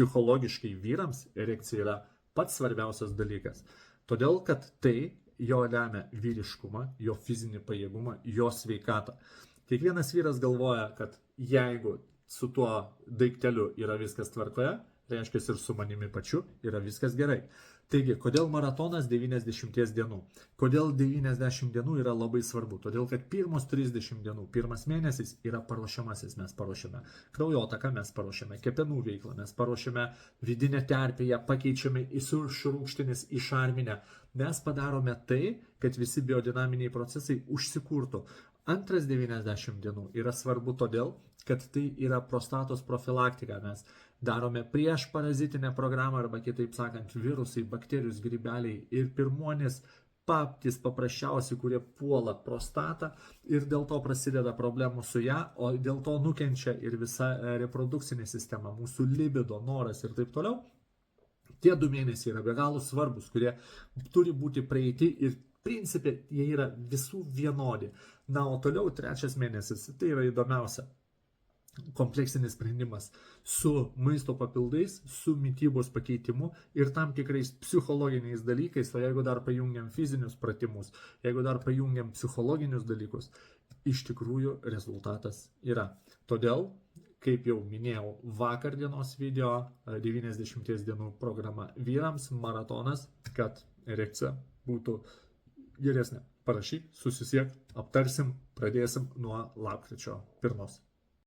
psichologiškai vyrams erekcija yra pats svarbiausias dalykas. Todėl, kad tai jo lemia vyriškumą, jo fizinį pajėgumą, jo sveikatą. Kiekvienas vyras galvoja, kad jeigu su tuo daikteliu yra viskas tvarkoje, reiškia ir su manimi pačiu yra viskas gerai. Taigi, kodėl maratonas 90 dienų? Kodėl 90 dienų yra labai svarbu? Todėl, kad pirmos 30 dienų, pirmas mėnesis yra paruošiamasis. Mes paruošiame kraujotaką, mes paruošiame kepenų veiklą, mes paruošiame vidinę terpėje, pakeičiame šrūkštinis į šarminę. Mes padarome tai, kad visi biodinaminiai procesai užsikurtų. Antras 90 dienų yra svarbu todėl, kad tai yra prostatos profilaktika. Mes darome prieš parazitinę programą arba kitaip sakant virusai, bakterijos, grybeliai ir pirmuonės patys paprasčiausiai, kurie puola prostatą ir dėl to prasideda problemų su ją, o dėl to nukenčia ir visa reprodukcinė sistema, mūsų libido, noras ir taip toliau. Tie 2 mėnesiai yra be galo svarbus, kurie turi būti praeiti ir principė jie yra visų vienodi. Na, o toliau 3 mėnesis, tai yra įdomiausia. Kompleksinis sprendimas su maisto papildais, su mitybos pakeitimu ir tam tikrais psichologiniais dalykais, o jeigu dar pajungiam fizinius pratimus, jeigu dar pajungiam psichologinius dalykus, iš tikrųjų rezultatas yra. Todėl, kaip jau minėjau, vakar dienos video 90 dienų programa vyrams maratonas, kad erekcija būtų geresnė. Parašyk, susisiek, aptarsim, pradėsim nuo lapkričio 1.